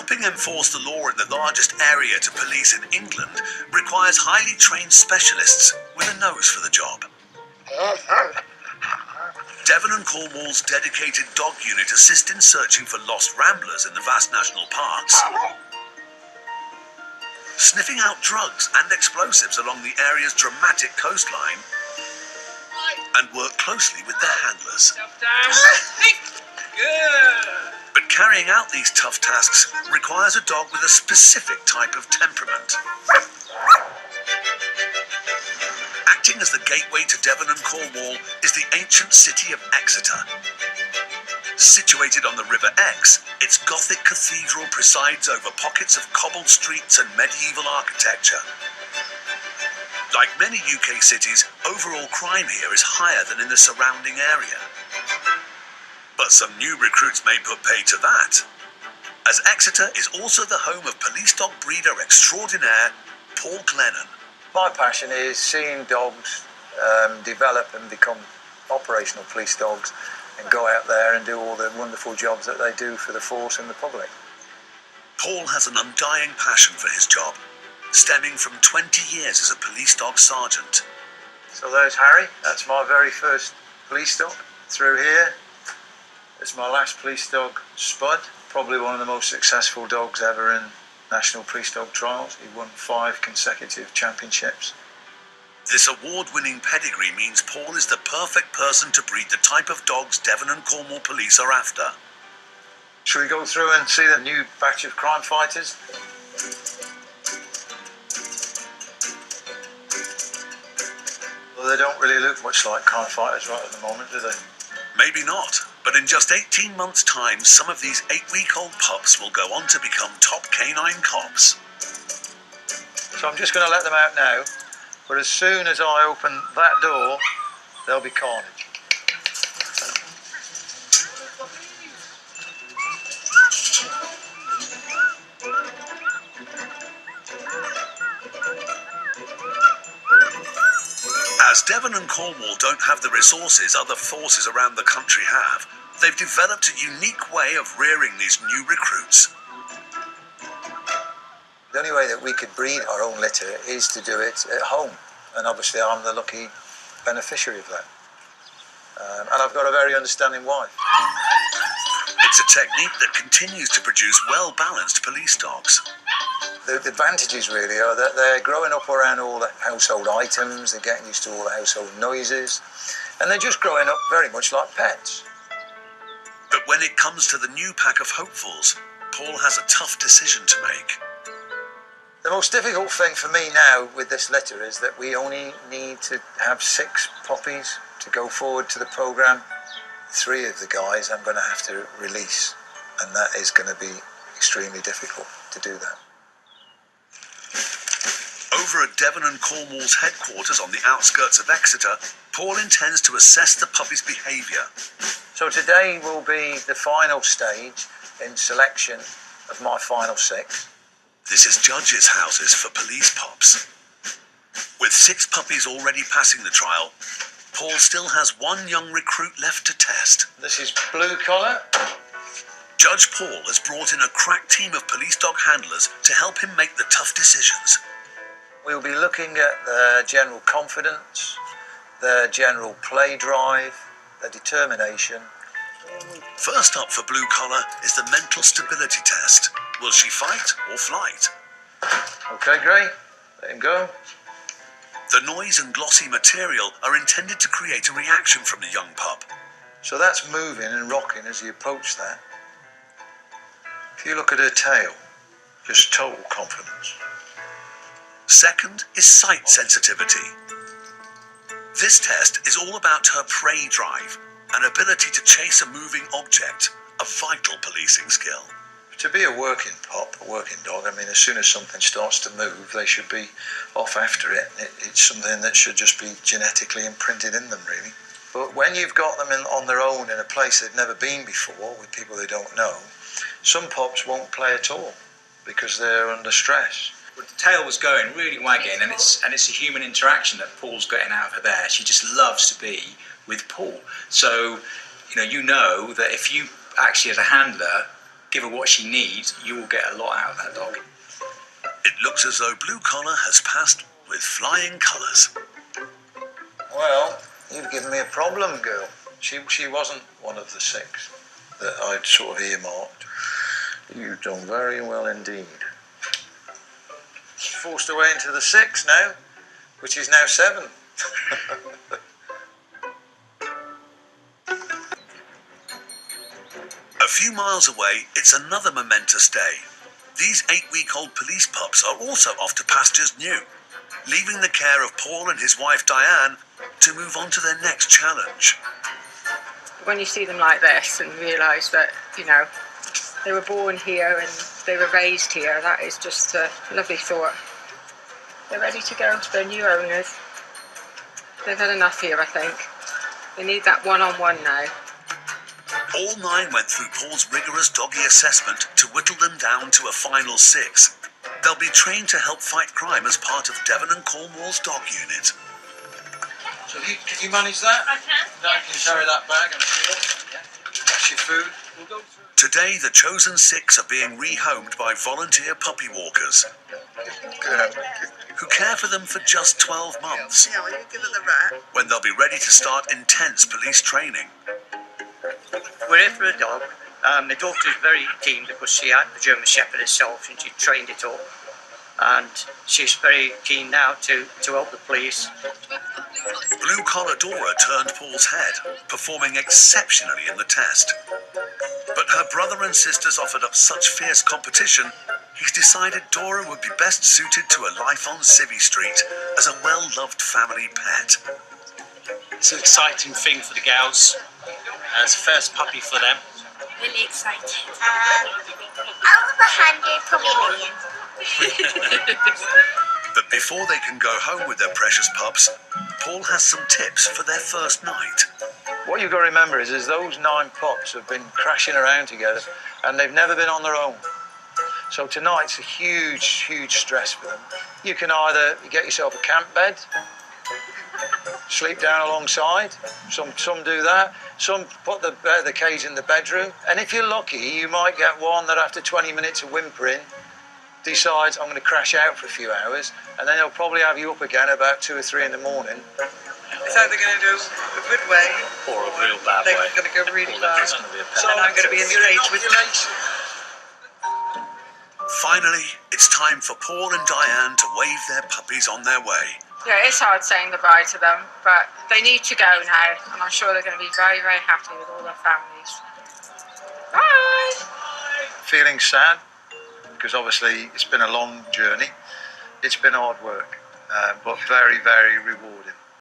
Helping enforce the law in the largest area to police in England requires highly trained specialists with a nose for the job. Devon and Cornwall's dedicated dog unit assist in searching for lost ramblers in the vast national parks, sniffing out drugs and explosives along the area's dramatic coastline, and work closely with their handlers. Good. But carrying out these tough tasks requires a dog with a specific type of temperament. Acting as the gateway to Devon and Cornwall is the ancient city of Exeter. Situated on the River Exe, its Gothic cathedral presides over pockets of cobbled streets and medieval architecture. Like many UK cities, overall crime here is higher than in the surrounding area. But some new recruits may put pay to that, as Exeter is also the home of police dog breeder extraordinaire Paul Glennon. My passion is seeing dogs develop and become operational police dogs and go out there and do all the wonderful jobs that they do for the force and the public. Paul has an undying passion for his job, stemming from 20 years as a police dog sergeant. So there's Harry, that's my very first police dog. Through here, it's my last police dog, Spud, probably one of the most successful dogs ever in National Police Dog Trials. He won 5 consecutive championships. This award-winning pedigree means Paul is the perfect person to breed the type of dogs Devon and Cornwall police are after. Shall we go through and see the new batch of crime fighters? Well, they don't really look much like crime fighters right at the moment, do they? Maybe not, but in just 18 months' time, some of these 8-week-old pups will go on to become top canine cops. So I'm just going to let them out now, but as soon as I open that door, there'll be carnage. As Devon and Cornwall don't have the resources other forces around the country have, they've developed a unique way of rearing these new recruits. The only way that we could breed our own litter is to do it at home, and obviously I'm the lucky beneficiary of that. And I've got a very understanding wife. It's a technique that continues to produce well-balanced police dogs. The advantages really are that they're growing up around all the household items, they're getting used to all the household noises, and they're just growing up very much like pets. But when it comes to the new pack of hopefuls, Paul has a tough decision to make. The most difficult thing for me now with this litter is that we only need to have 6 puppies to go forward to the programme. 3 of the guys I'm going to have to release, and that is going to be extremely difficult to do that. Over at Devon and Cornwall's headquarters on the outskirts of Exeter, Paul intends to assess the puppy's behaviour. So today will be the final stage in selection of my final 6. This is judges' houses for police pups. With 6 puppies already passing the trial, Paul still has 1 young recruit left to test. This is Blue Collar. Judge Paul has brought in a crack team of police dog handlers to help him make the tough decisions. We'll be looking at their general confidence, their general play drive, their determination. First up for Blue Collar is the mental stability test. Will she fight or flight? Okay, Gray, let him go. The noise and glossy material are intended to create a reaction from the young pup. So that's moving and rocking as you approach that. If you look at her tail, just total confidence. Second is sight sensitivity. This test is all about her prey drive, an ability to chase a moving object, a vital policing skill. To be a working pup, a working dog, I mean, as soon as something starts to move, they should be off after it. It's something that should just be genetically imprinted in them, really. But when you've got them on their own in a place they've never been before, with people they don't know, some pups won't play at all because they're under stress. Well, the tail was going, really wagging, and it's a human interaction that Paul's getting out of her there. She just loves to be with Paul. So, you know that if you actually, as a handler, give her what she needs, you will get a lot out of that dog. It looks as though Blue Collar has passed with flying colours. Well, you've given me a problem, girl. She wasn't one of the 6 that I'd sort of earmarked. You've done very well indeed. She's forced her way into the 6 now, which is now 7. A few miles away, it's another momentous day. These 8-week-old police pups are also off to pastures new, leaving the care of Paul and his wife Diane to move on to their next challenge. When you see them like this and realise that, you know, they were born here and they were raised here, that is just a lovely thought. They're ready to go to their new owners. They've had enough here, I think. They need that one-on-one now. All 9 went through Paul's rigorous doggy assessment to whittle them down to a final 6. They'll be trained to help fight crime as part of Devon and Cornwall's dog unit. So can you manage that? I can. Can you carry that bag, I'm sure? Yeah. That's your food. We'll go through. Today, the chosen 6 are being rehomed by volunteer puppy walkers who care for them for just 12 months, Yeah, well, you give her the rat. when they'll be ready to start intense police training. We're here for a dog. My daughter's very keen because she had the German Shepherd herself and she trained it up. And she's very keen now to help the police. Blue Collar Dora turned Paul's head, performing exceptionally in the test. But her brother and sisters offered up such fierce competition, he's decided Dora would be best suited to a life on Civvy Street as a well-loved family pet. It's an exciting thing for the girls. It's the first puppy for them. Really excited. Over 100, probably a million. But before they can go home with their precious pups, Paul has some tips for their first night. What you've got to remember is those 9 pups have been crashing around together and they've never been on their own. So tonight's a huge, huge stress for them. You can either get yourself a camp bed, sleep down alongside. Some do that. Some put the cage in the bedroom. And if you're lucky, you might get one that after 20 minutes of whimpering decides I'm going to crash out for a few hours, and then they'll probably have you up again about 2 or 3 in the morning. It's either going to go a good way Or a real bad they're way. going to go really Or they're bad. just going to be a So I'm going to be in the cage with them. Finally, it's time for Paul and Diane to wave their puppies on their way. Yeah, it's hard saying goodbye to them, but they need to go now, and I'm sure they're going to be very, very happy with all their families. Bye! Feeling sad, because obviously it's been a long journey. It's been hard work, but very, very rewarding.